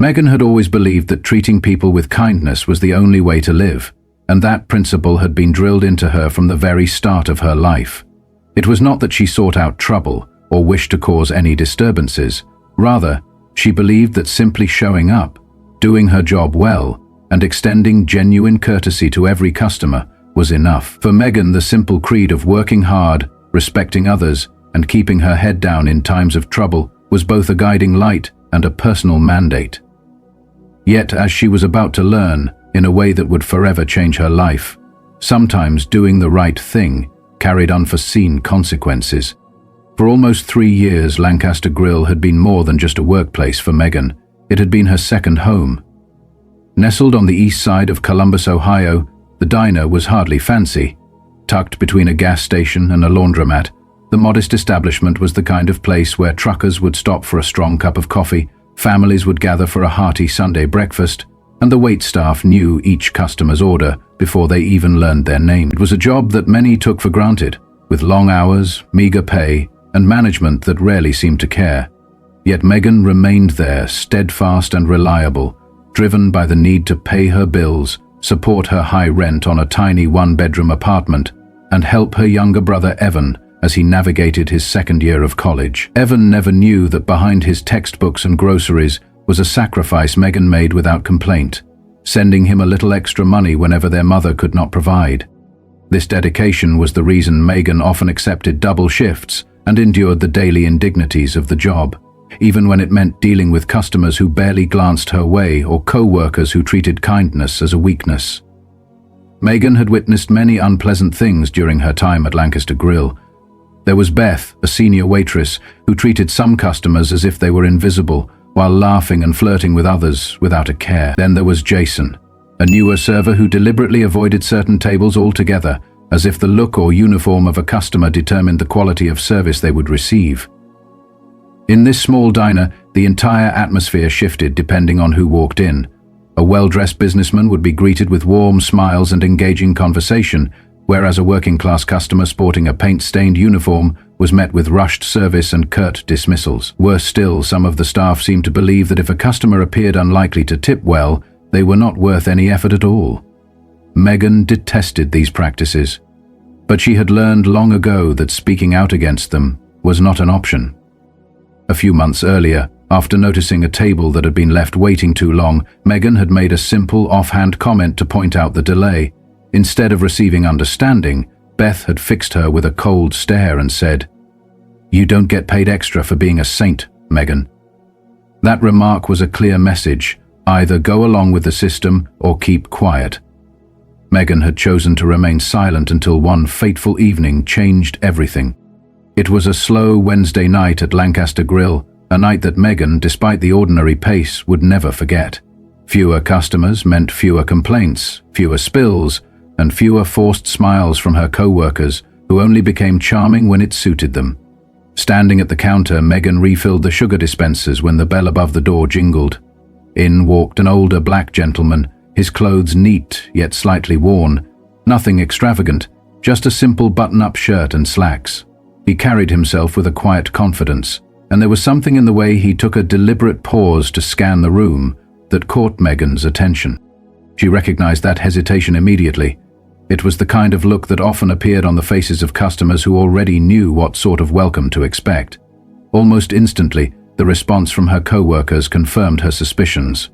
Megan had always believed that treating people with kindness was the only way to live, and that principle had been drilled into her from the very start of her life. It was not that she sought out trouble or wished to cause any disturbances. Rather, she believed that simply showing up, doing her job well, and extending genuine courtesy to every customer was enough. For Megan, the simple creed of working hard, respecting others, and keeping her head down in times of trouble was both a guiding light and a personal mandate. Yet, as she was about to learn, in a way that would forever change her life, sometimes doing the right thing carried unforeseen consequences. For almost 3 years, Lancaster Grill had been more than just a workplace for Megan. It had been her second home. Nestled on the east side of Columbus, Ohio, the diner was hardly fancy. Tucked between a gas station and a laundromat, the modest establishment was the kind of place where truckers would stop for a strong cup of coffee, families would gather for a hearty Sunday breakfast, and the waitstaff knew each customer's order before they even learned their name. It was a job that many took for granted, with long hours, meager pay, and management that rarely seemed to care. Yet Megan remained there, steadfast and reliable, driven by the need to pay her bills, support her high rent on a tiny one-bedroom apartment, and help her younger brother Evan as he navigated his second year of college. Evan never knew that behind his textbooks and groceries was a sacrifice Megan made without complaint, sending him a little extra money whenever their mother could not provide. This dedication was the reason Megan often accepted double shifts and endured the daily indignities of the job, even when it meant dealing with customers who barely glanced her way or co-workers who treated kindness as a weakness. Megan had witnessed many unpleasant things during her time at Lancaster Grill. There was Beth, a senior waitress, who treated some customers as if they were invisible, while laughing and flirting with others without a care. Then there was Jason, a newer server who deliberately avoided certain tables altogether, as if the look or uniform of a customer determined the quality of service they would receive. In this small diner, the entire atmosphere shifted depending on who walked in. A well-dressed businessman would be greeted with warm smiles and engaging conversation, whereas a working-class customer sporting a paint-stained uniform was met with rushed service and curt dismissals. Worse still, some of the staff seemed to believe that if a customer appeared unlikely to tip well, they were not worth any effort at all. Megan detested these practices, but she had learned long ago that speaking out against them was not an option. A few months earlier, after noticing a table that had been left waiting too long, Megan had made a simple, offhand comment to point out the delay. Instead of receiving understanding, Beth had fixed her with a cold stare and said, "You don't get paid extra for being a saint, Megan." That remark was a clear message: either go along with the system or keep quiet. Megan had chosen to remain silent until one fateful evening changed everything. It was a slow Wednesday night at Lancaster Grill, a night that Megan, despite the ordinary pace, would never forget. Fewer customers meant fewer complaints, fewer spills, and fewer forced smiles from her co-workers, who only became charming when it suited them. Standing at the counter, Megan refilled the sugar dispensers when the bell above the door jingled. In walked an older black gentleman, his clothes neat yet slightly worn. Nothing extravagant, just a simple button-up shirt and slacks. He carried himself with a quiet confidence, and there was something in the way he took a deliberate pause to scan the room that caught Megan's attention. She recognized that hesitation immediately. It was the kind of look that often appeared on the faces of customers who already knew what sort of welcome to expect. Almost instantly, the response from her co-workers confirmed her suspicions.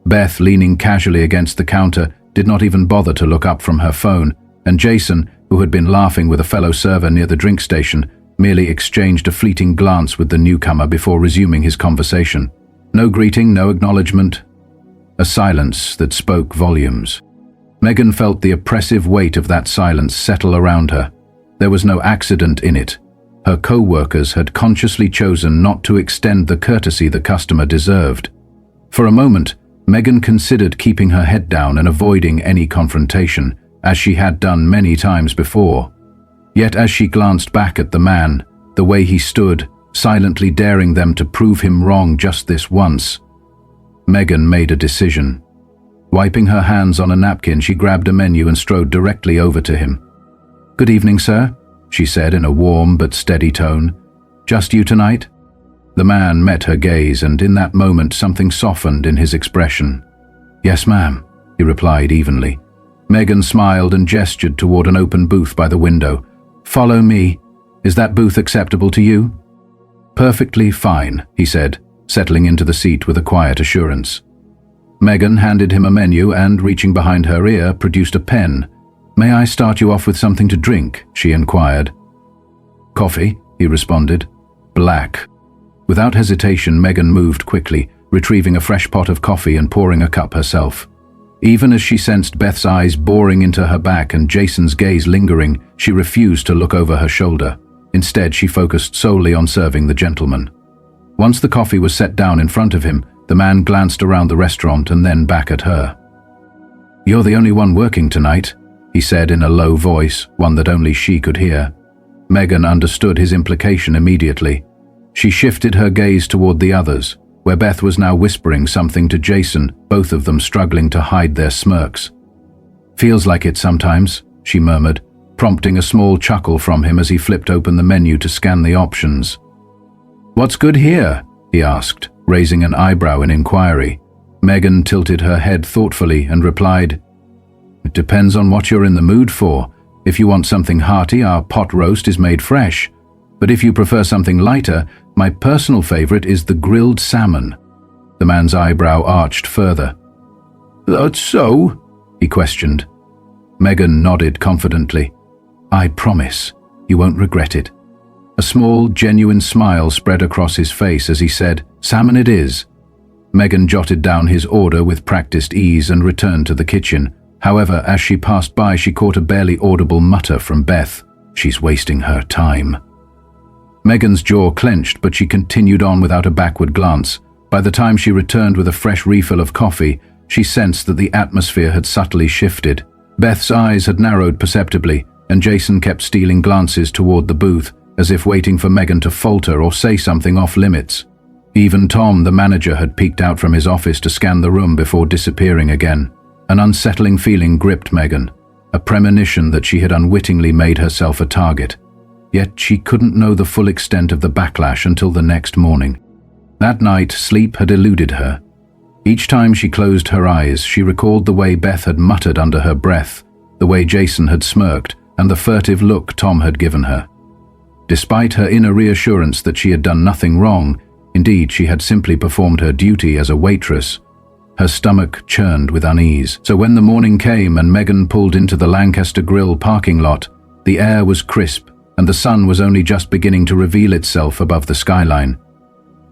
Beth, leaning casually against the counter, did not even bother to look up from her phone, and Jason, who had been laughing with a fellow server near the drink station, merely exchanged a fleeting glance with the newcomer before resuming his conversation. No greeting, no acknowledgement. A silence that spoke volumes. Megan felt the oppressive weight of that silence settle around her. There was no accident in it. Her co-workers had consciously chosen not to extend the courtesy the customer deserved. For a moment, Megan considered keeping her head down and avoiding any confrontation, as she had done many times before. Yet as she glanced back at the man, the way he stood, silently daring them to prove him wrong just this once, Megan made a decision. Wiping her hands on a napkin, she grabbed a menu and strode directly over to him. "Good evening, sir," she said in a warm but steady tone. "Just you tonight?" The man met her gaze, and in that moment something softened in his expression. "Yes, ma'am," he replied evenly. Megan smiled and gestured toward an open booth by the window. "Follow me. Is that booth acceptable to you?" "Perfectly fine," he said, settling into the seat with a quiet assurance. Megan handed him a menu and, reaching behind her ear, produced a pen. "May I start you off with something to drink?" she inquired. "Coffee," he responded. "Black." Without hesitation, Megan moved quickly, retrieving a fresh pot of coffee and pouring a cup herself. Even as she sensed Beth's eyes boring into her back and Jason's gaze lingering, she refused to look over her shoulder. Instead, she focused solely on serving the gentleman. Once the coffee was set down in front of him, the man glanced around the restaurant and then back at her. "You're the only one working tonight," he said in a low voice, one that only she could hear. Megan understood his implication immediately. She shifted her gaze toward the others, where Beth was now whispering something to Jason, both of them struggling to hide their smirks. "Feels like it sometimes," she murmured, prompting a small chuckle from him as he flipped open the menu to scan the options. "What's good here?" he asked, raising an eyebrow in inquiry. Megan tilted her head thoughtfully and replied, "It depends on what you're in the mood for. If you want something hearty, our pot roast is made fresh. But if you prefer something lighter, my personal favorite is the grilled salmon." The man's eyebrow arched further. "That's so?" he questioned. Megan nodded confidently. "I promise, you won't regret it." A small, genuine smile spread across his face as he said, "Salmon it is." Megan jotted down his order with practiced ease and returned to the kitchen. However, as she passed by, she caught a barely audible mutter from Beth. "She's wasting her time." Megan's jaw clenched, but she continued on without a backward glance. By the time she returned with a fresh refill of coffee, she sensed that the atmosphere had subtly shifted. Beth's eyes had narrowed perceptibly, and Jason kept stealing glances toward the booth, as if waiting for Megan to falter or say something off limits. Even Tom, the manager, had peeked out from his office to scan the room before disappearing again. An unsettling feeling gripped Megan, a premonition that she had unwittingly made herself a target. Yet she couldn't know the full extent of the backlash until the next morning. That night, sleep had eluded her. Each time she closed her eyes, she recalled the way Beth had muttered under her breath, the way Jason had smirked, and the furtive look Tom had given her. Despite her inner reassurance that she had done nothing wrong, indeed she had simply performed her duty as a waitress, her stomach churned with unease. So when the morning came and Megan pulled into the Lancaster Grill parking lot, the air was crisp, and the sun was only just beginning to reveal itself above the skyline.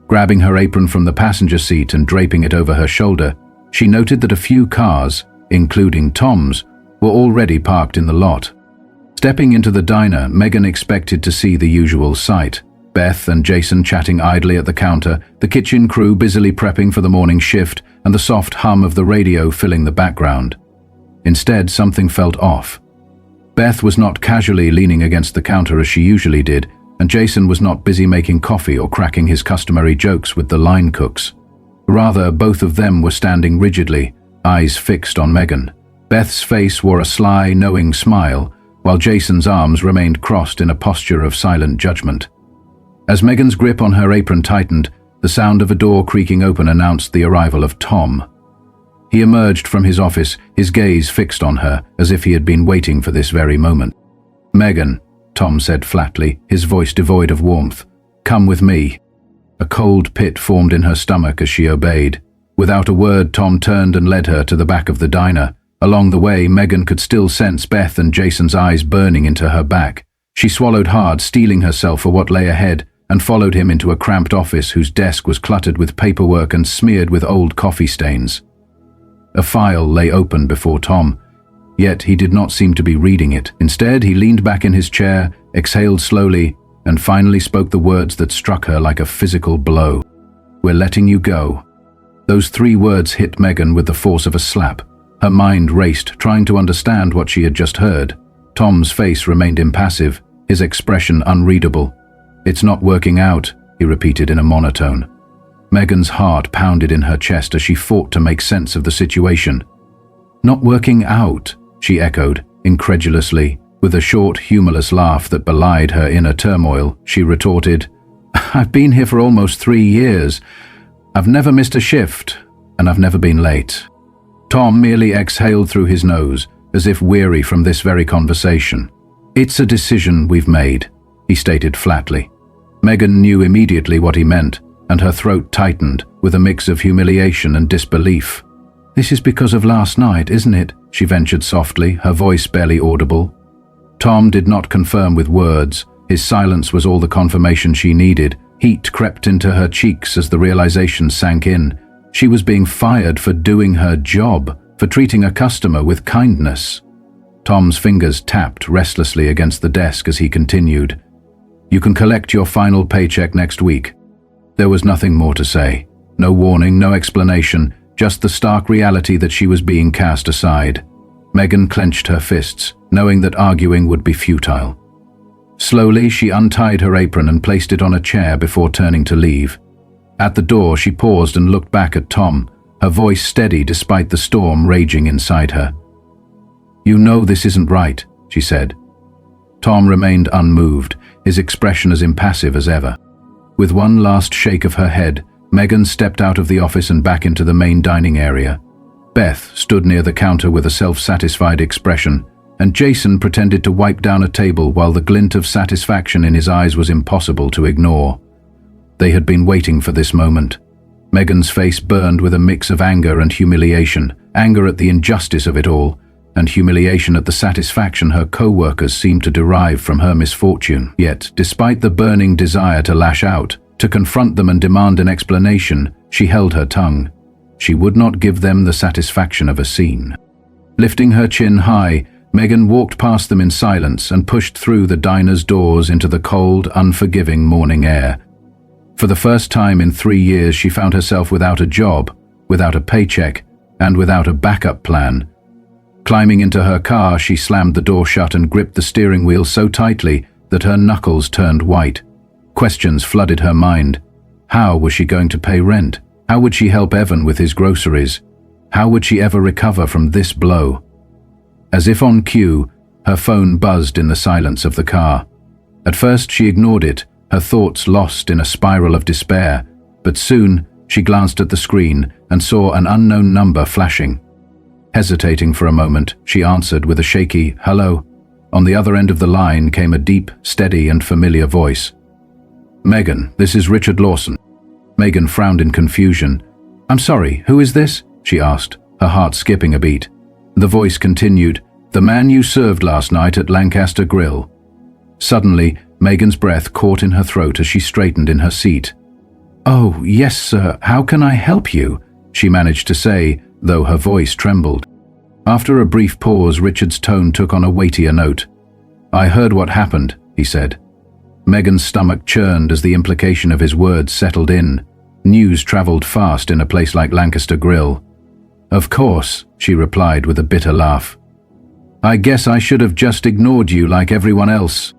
Grabbing her apron from the passenger seat and draping it over her shoulder, she noted that a few cars, including Tom's, were already parked in the lot. Stepping into the diner, Megan expected to see the usual sight. Beth and Jason chatting idly at the counter, the kitchen crew busily prepping for the morning shift, and the soft hum of the radio filling the background. Instead, something felt off. Beth was not casually leaning against the counter as she usually did, and Jason was not busy making coffee or cracking his customary jokes with the line cooks. Rather, both of them were standing rigidly, eyes fixed on Megan. Beth's face wore a sly, knowing smile, while Jason's arms remained crossed in a posture of silent judgment. As Megan's grip on her apron tightened, the sound of a door creaking open announced the arrival of Tom. He emerged from his office, his gaze fixed on her, as if he had been waiting for this very moment. "Megan," Tom said flatly, his voice devoid of warmth, "come with me." A cold pit formed in her stomach as she obeyed. Without a word, Tom turned and led her to the back of the diner. Along the way, Megan could still sense Beth and Jason's eyes burning into her back. She swallowed hard, steeling herself for what lay ahead, and followed him into a cramped office whose desk was cluttered with paperwork and smeared with old coffee stains. A file lay open before Tom, yet he did not seem to be reading it. Instead, he leaned back in his chair, exhaled slowly, and finally spoke the words that struck her like a physical blow. "We're letting you go." Those 3 words hit Megan with the force of a slap. Her mind raced, trying to understand what she had just heard. Tom's face remained impassive, his expression unreadable. "It's not working out," he repeated in a monotone. Megan's heart pounded in her chest as she fought to make sense of the situation. "Not working out," she echoed, incredulously. With a short, humorless laugh that belied her inner turmoil, she retorted, I've been here for almost 3 years. I've never missed a shift, and I've never been late. Tom merely exhaled through his nose, as if weary from this very conversation. It's a decision we've made, he stated flatly. Megan knew immediately what he meant, and her throat tightened with a mix of humiliation and disbelief. This is because of last night, isn't it? She ventured softly, her voice barely audible. Tom did not confirm with words. His silence was all the confirmation she needed. Heat crept into her cheeks as the realization sank in. She was being fired for doing her job, for treating a customer with kindness. Tom's fingers tapped restlessly against the desk as he continued. You can collect your final paycheck next week. There was nothing more to say. No warning, no explanation, just the stark reality that she was being cast aside. Megan clenched her fists, knowing that arguing would be futile. Slowly, she untied her apron and placed it on a chair before turning to leave. At the door, she paused and looked back at Tom, her voice steady despite the storm raging inside her. You know this isn't right, she said. Tom remained unmoved, his expression as impassive as ever. With one last shake of her head, Megan stepped out of the office and back into the main dining area. Beth stood near the counter with a self-satisfied expression, and Jason pretended to wipe down a table while the glint of satisfaction in his eyes was impossible to ignore. They had been waiting for this moment. Megan's face burned with a mix of anger and humiliation, anger at the injustice of it all, and humiliation at the satisfaction her co-workers seemed to derive from her misfortune. Yet, despite the burning desire to lash out, to confront them and demand an explanation, she held her tongue. She would not give them the satisfaction of a scene. Lifting her chin high, Megan walked past them in silence and pushed through the diner's doors into the cold, unforgiving morning air. For the first time in 3 years, she found herself without a job, without a paycheck, and without a backup plan. Climbing into her car, she slammed the door shut and gripped the steering wheel so tightly that her knuckles turned white. Questions flooded her mind. How was she going to pay rent? How would she help Evan with his groceries? How would she ever recover from this blow? As if on cue, her phone buzzed in the silence of the car. At first she ignored it, her thoughts lost in a spiral of despair, but soon she glanced at the screen and saw an unknown number flashing. Hesitating for a moment, she answered with a shaky hello. On the other end of the line came a deep, steady and familiar voice. Megan, this is Richard Lawson. Megan frowned in confusion. I'm sorry, who is this? She asked, her heart skipping a beat. The voice continued, the man you served last night at Lancaster Grill. Suddenly, Megan's breath caught in her throat as she straightened in her seat. Oh, yes, sir, how can I help you? She managed to say, though her voice trembled. After a brief pause, Richard's tone took on a weightier note. I heard what happened, he said. Megan's stomach churned as the implication of his words settled in. News traveled fast in a place like Lancaster Grill. Of course, she replied with a bitter laugh. I guess I should have just ignored you like everyone else.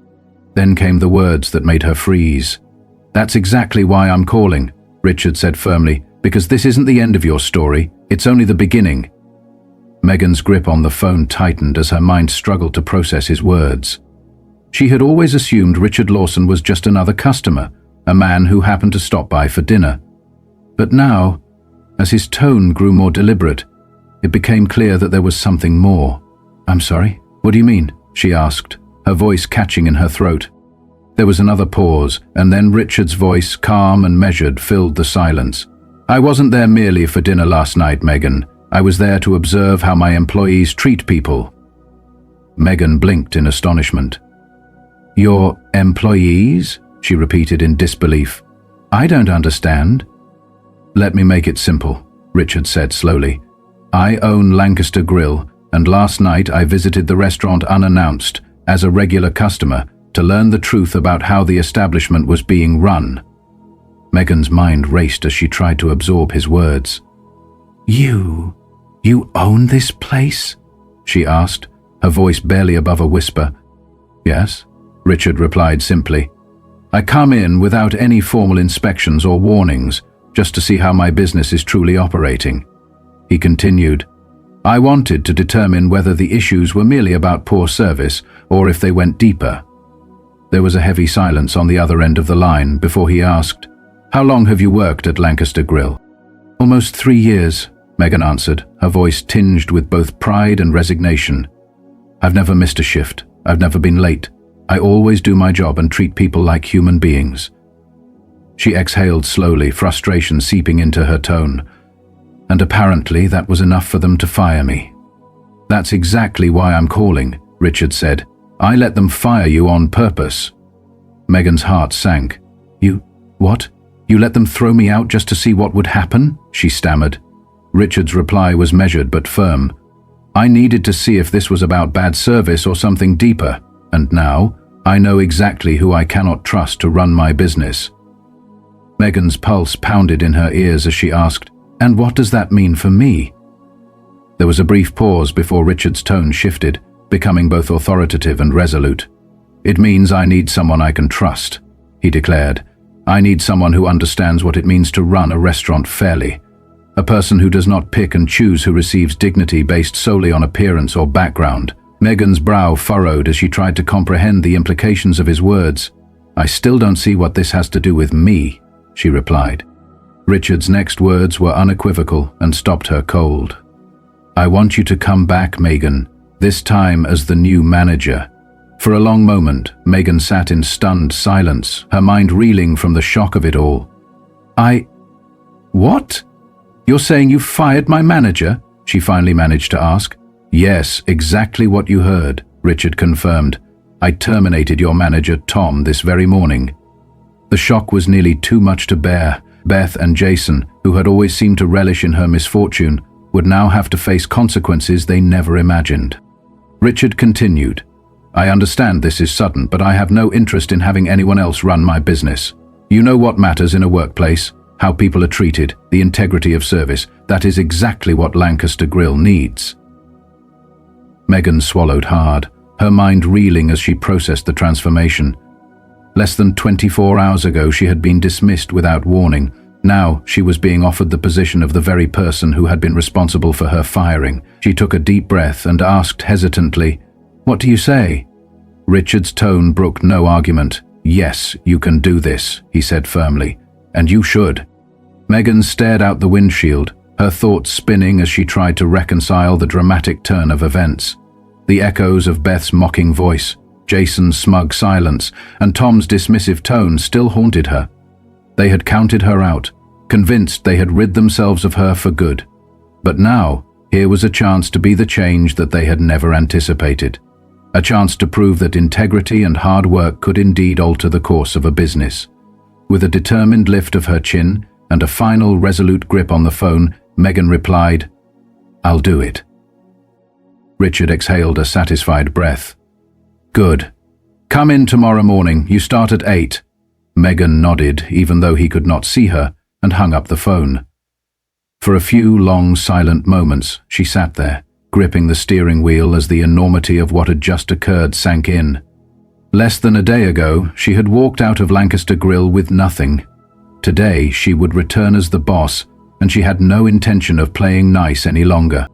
Then came the words that made her freeze. That's exactly why I'm calling, Richard said firmly, because this isn't the end of your story, it's only the beginning. Megan's grip on the phone tightened as her mind struggled to process his words. She had always assumed Richard Lawson was just another customer, a man who happened to stop by for dinner. But now, as his tone grew more deliberate, it became clear that there was something more. I'm sorry, what do you mean? She asked, her voice catching in her throat. There was another pause, and then Richard's voice, calm and measured, filled the silence. I wasn't there merely for dinner last night, Megan. I was there to observe how my employees treat people. Megan blinked in astonishment. Your employees? She repeated in disbelief. I don't understand. Let me make it simple, Richard said slowly. I own Lancaster Grill, and last night I visited the restaurant unannounced, as a regular customer, to learn the truth about how the establishment was being run. Megan's mind raced as she tried to absorb his words. You own this place? She asked, her voice barely above a whisper. Yes, Richard replied simply. I come in without any formal inspections or warnings, just to see how my business is truly operating. He continued, I wanted to determine whether the issues were merely about poor service or if they went deeper. There was a heavy silence on the other end of the line before he asked, "How long have you worked at Lancaster Grill?" "Almost 3 years," Megan answered, her voice tinged with both pride and resignation. "I've never missed a shift. I've never been late. I always do my job and treat people like human beings." She exhaled slowly, frustration seeping into her tone. "And apparently that was enough for them to fire me." "That's exactly why I'm calling," Richard said. "I let them fire you on purpose." Megan's heart sank. What? You let them throw me out just to see what would happen?" she stammered. Richard's reply was measured but firm. "I needed to see if this was about bad service or something deeper, and now I know exactly who I cannot trust to run my business." Megan's pulse pounded in her ears as she asked, "And what does that mean for me?" There was a brief pause before Richard's tone shifted, becoming both authoritative and resolute. "It means I need someone I can trust," he declared. "I need someone who understands what it means to run a restaurant fairly. A person who does not pick and choose who receives dignity based solely on appearance or background." Megan's brow furrowed as she tried to comprehend the implications of his words. "I still don't see what this has to do with me," she replied. Richard's next words were unequivocal and stopped her cold. "I want you to come back, Megan, this time as the new manager." For a long moment, Megan sat in stunned silence, her mind reeling from the shock of it all. What? You're saying you fired my manager?" she finally managed to ask. "Yes, exactly what you heard," Richard confirmed. "I terminated your manager, Tom, this very morning." The shock was nearly too much to bear. Beth and Jason, who had always seemed to relish in her misfortune, would now have to face consequences they never imagined. Richard continued, "I understand this is sudden, but I have no interest in having anyone else run my business. You know what matters in a workplace, how people are treated, the integrity of service. That is exactly what Lancaster Grill needs." Megan swallowed hard, her mind reeling as she processed the transformation. Less than 24 hours ago she had been dismissed without warning. Now she was being offered the position of the very person who had been responsible for her firing. She took a deep breath and asked hesitantly, "What do you say?" Richard's tone brooked no argument. "Yes, you can do this," he said firmly, "and you should." Megan stared out the windshield, her thoughts spinning as she tried to reconcile the dramatic turn of events. The echoes of Beth's mocking voice, Jason's smug silence, and Tom's dismissive tone still haunted her. They had counted her out, convinced they had rid themselves of her for good. But now, here was a chance to be the change that they had never anticipated. A chance to prove that integrity and hard work could indeed alter the course of a business. With a determined lift of her chin and a final resolute grip on the phone, Megan replied, "I'll do it." Richard exhaled a satisfied breath. "Good. Come in tomorrow morning. You start at 8. Megan nodded, even though he could not see her, and hung up the phone. For a few long, silent moments, she sat there, gripping the steering wheel as the enormity of what had just occurred sank in. Less than a day ago, she had walked out of Lancaster Grill with nothing. Today, she would return as the boss, and she had no intention of playing nice any longer.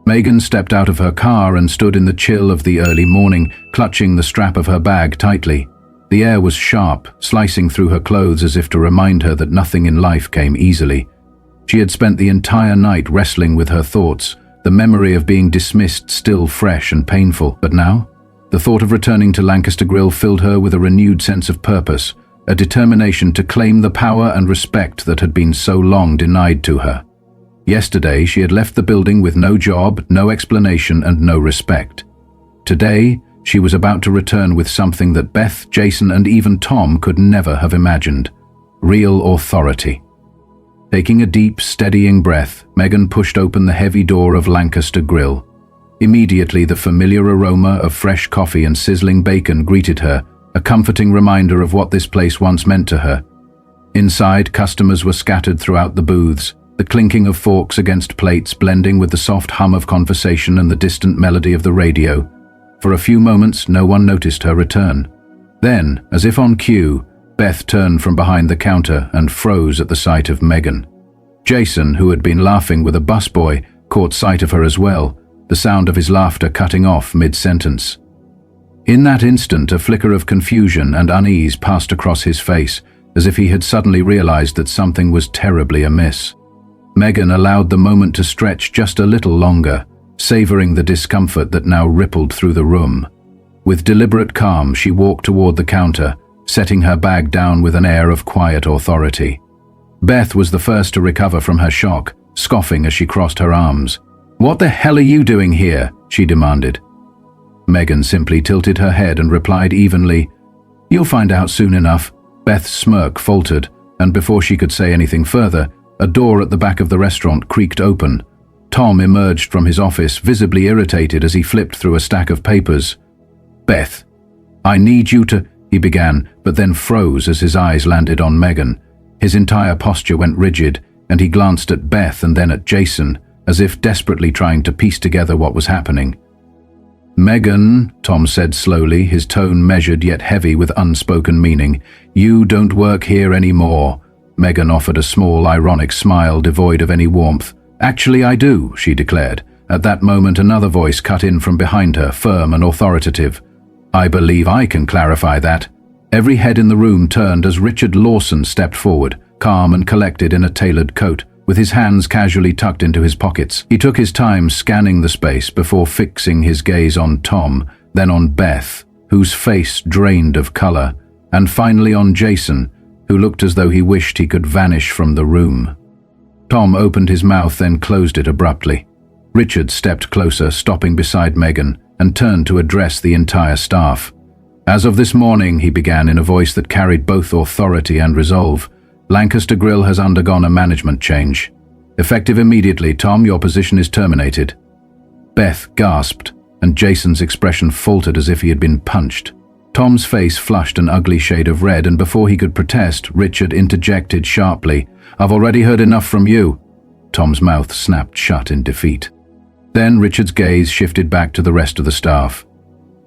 Megan stepped out of her car and stood in the chill of the early morning, clutching the strap of her bag tightly. The air was sharp, slicing through her clothes as if to remind her that nothing in life came easily. She had spent the entire night wrestling with her thoughts, the memory of being dismissed still fresh and painful. But now, the thought of returning to Lancaster Grill filled her with a renewed sense of purpose, a determination to claim the power and respect that had been so long denied to her. Yesterday, she had left the building with no job, no explanation, and no respect. Today, she was about to return with something that Beth, Jason, and even Tom could never have imagined: real authority. Taking a deep, steadying breath, Megan pushed open the heavy door of Lancaster Grill. Immediately, the familiar aroma of fresh coffee and sizzling bacon greeted her, a comforting reminder of what this place once meant to her. Inside, customers were scattered throughout the booths, the clinking of forks against plates blending with the soft hum of conversation and the distant melody of the radio. For a few moments, no one noticed her return. Then, as if on cue, Beth turned from behind the counter and froze at the sight of Megan. Jason, who had been laughing with a busboy, caught sight of her as well, the sound of his laughter cutting off mid-sentence. In that instant, a flicker of confusion and unease passed across his face, as if he had suddenly realized that something was terribly amiss. Megan allowed the moment to stretch just a little longer, savoring the discomfort that now rippled through the room. With deliberate calm, she walked toward the counter, setting her bag down with an air of quiet authority. Beth was the first to recover from her shock, scoffing as she crossed her arms. "What the hell are you doing here?" she demanded. Megan simply tilted her head and replied evenly, "You'll find out soon enough." Beth's smirk faltered, and before she could say anything further, a door at the back of the restaurant creaked open. Tom emerged from his office, visibly irritated as he flipped through a stack of papers. "Beth, I need you to—" he began, but then froze as his eyes landed on Megan. His entire posture went rigid, and he glanced at Beth and then at Jason, as if desperately trying to piece together what was happening. "Megan," Tom said slowly, his tone measured yet heavy with unspoken meaning, "you don't work here anymore." Megan offered a small, ironic smile devoid of any warmth. "Actually, I do," she declared. At that moment, another voice cut in from behind her, firm and authoritative. "I believe I can clarify that." Every head in the room turned as Richard Lawson stepped forward, calm and collected in a tailored coat, with his hands casually tucked into his pockets. He took his time scanning the space before fixing his gaze on Tom, then on Beth, whose face drained of color, and finally on Jason, who looked as though he wished he could vanish from the room. Tom opened his mouth, then closed it abruptly. Richard stepped closer, stopping beside Megan, and turned to address the entire staff. "As of this morning," he began in a voice that carried both authority and resolve, "Lancaster Grill has undergone a management change. Effective immediately, Tom, your position is terminated." Beth gasped, and Jason's expression faltered as if he had been punched. Tom's face flushed an ugly shade of red, and before he could protest, Richard interjected sharply, "I've already heard enough from you." Tom's mouth snapped shut in defeat. Then Richard's gaze shifted back to the rest of the staff.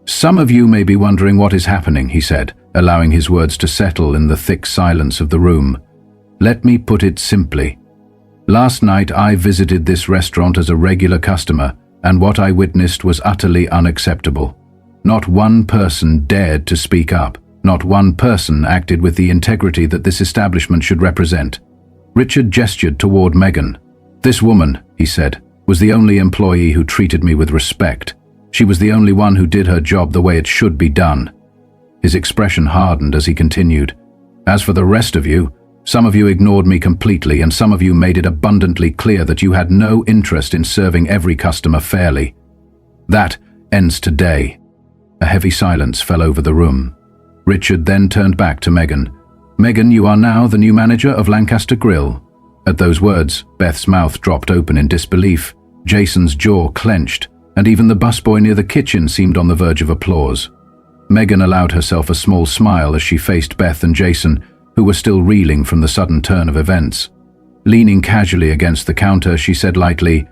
"Some of you may be wondering what is happening," he said, allowing his words to settle in the thick silence of the room. "Let me put it simply. Last night I visited this restaurant as a regular customer, and what I witnessed was utterly unacceptable. Not one person dared to speak up. Not one person acted with the integrity that this establishment should represent." Richard gestured toward Megan. "This woman," he said, "was the only employee who treated me with respect. She was the only one who did her job the way it should be done." His expression hardened as he continued. "As for the rest of you, some of you ignored me completely, and some of you made it abundantly clear that you had no interest in serving every customer fairly. That ends today." A heavy silence fell over the room. Richard then turned back to Megan. "Megan, you are now the new manager of Lancaster Grill." At those words, Beth's mouth dropped open in disbelief. Jason's jaw clenched, and even the busboy near the kitchen seemed on the verge of applause. Megan allowed herself a small smile as she faced Beth and Jason, who were still reeling from the sudden turn of events. Leaning casually against the counter, she said lightly,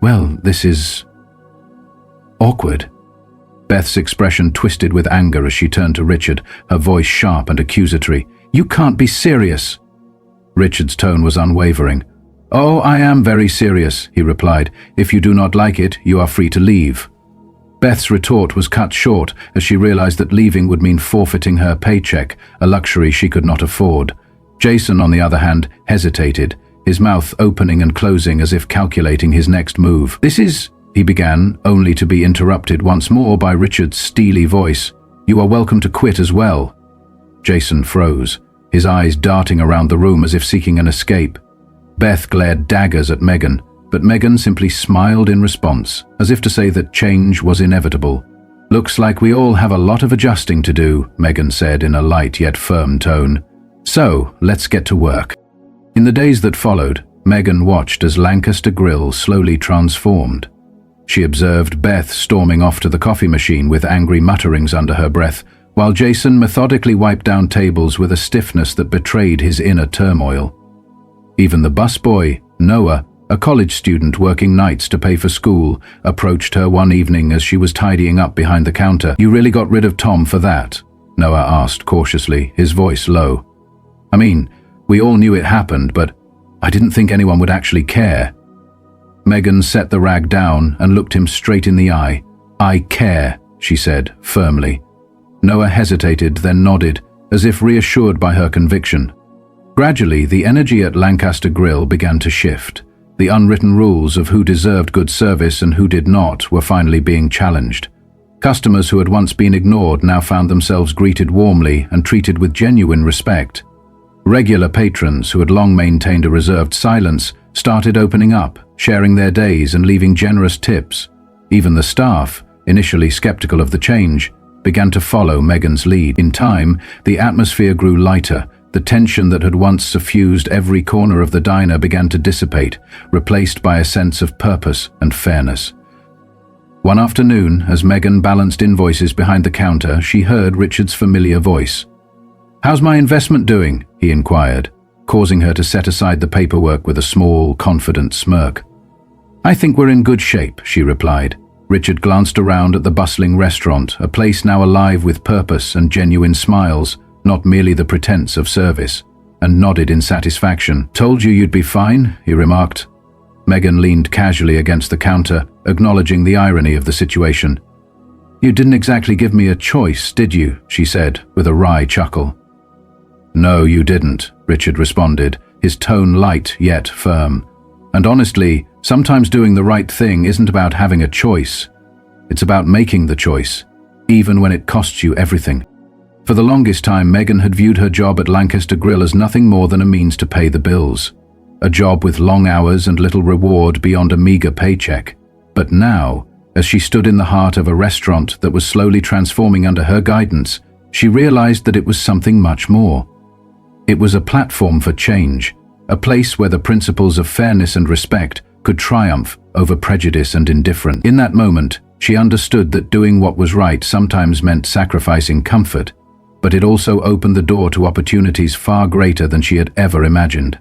"Well, this is awkward." Beth's expression twisted with anger as she turned to Richard, her voice sharp and accusatory. "You can't be serious." Richard's tone was unwavering. "Oh, I am very serious," he replied. "If you do not like it, you are free to leave." Beth's retort was cut short as she realized that leaving would mean forfeiting her paycheck, a luxury she could not afford. Jason, on the other hand, hesitated, his mouth opening and closing as if calculating his next move. "This is—" he began, only to be interrupted once more by Richard's steely voice. "You are welcome to quit as well." Jason froze, his eyes darting around the room as if seeking an escape. Beth glared daggers at Megan, but Megan simply smiled in response, as if to say that change was inevitable. "Looks like we all have a lot of adjusting to do," Megan said in a light yet firm tone. "So, let's get to work." In the days that followed, Megan watched as Lancaster Grill slowly transformed. She observed Beth storming off to the coffee machine with angry mutterings under her breath, while Jason methodically wiped down tables with a stiffness that betrayed his inner turmoil. Even the busboy, Noah, a college student working nights to pay for school, approached her one evening as she was tidying up behind the counter. "You really got rid of Tom for that?" Noah asked cautiously, his voice low. "I mean, we all knew it happened, but I didn't think anyone would actually care." Megan set the rag down and looked him straight in the eye. "I care," she said, firmly. Noah hesitated, then nodded, as if reassured by her conviction. Gradually, the energy at Lancaster Grill began to shift. The unwritten rules of who deserved good service and who did not were finally being challenged. Customers who had once been ignored now found themselves greeted warmly and treated with genuine respect. Regular patrons who had long maintained a reserved silence started opening up, sharing their days and leaving generous tips. Even the staff, initially skeptical of the change, began to follow Megan's lead. In time, the atmosphere grew lighter. The tension that had once suffused every corner of the diner began to dissipate, replaced by a sense of purpose and fairness. One afternoon, as Megan balanced invoices behind the counter, she heard Richard's familiar voice. "How's my investment doing?" he inquired, causing her to set aside the paperwork with a small, confident smirk. "I think we're in good shape," she replied. Richard glanced around at the bustling restaurant, a place now alive with purpose and genuine smiles, not merely the pretense of service, and nodded in satisfaction. "Told you you'd be fine," he remarked. Megan leaned casually against the counter, acknowledging the irony of the situation. "You didn't exactly give me a choice, did you?" she said, with a wry chuckle. "No, you didn't," Richard responded, his tone light yet firm. "And honestly, sometimes doing the right thing isn't about having a choice. It's about making the choice, even when it costs you everything." For the longest time, Megan had viewed her job at Lancaster Grill as nothing more than a means to pay the bills. A job with long hours and little reward beyond a meager paycheck. But now, as she stood in the heart of a restaurant that was slowly transforming under her guidance, she realized that it was something much more. It was a platform for change, a place where the principles of fairness and respect could triumph over prejudice and indifference. In that moment, she understood that doing what was right sometimes meant sacrificing comfort, but it also opened the door to opportunities far greater than she had ever imagined.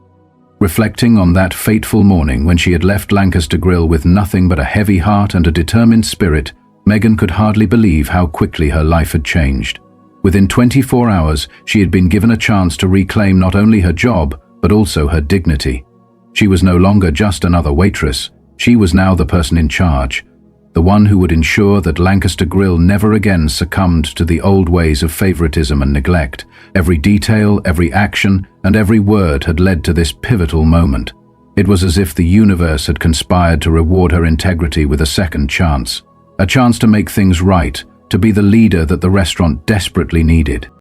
Reflecting on that fateful morning when she had left Lancaster Grill with nothing but a heavy heart and a determined spirit, Megan could hardly believe how quickly her life had changed. Within 24 hours, she had been given a chance to reclaim not only her job, but also her dignity. She was no longer just another waitress. She was now the person in charge, the one who would ensure that Lancaster Grill never again succumbed to the old ways of favoritism and neglect. Every detail, every action, and every word had led to this pivotal moment. It was as if the universe had conspired to reward her integrity with a second chance. A chance to make things right, to be the leader that the restaurant desperately needed.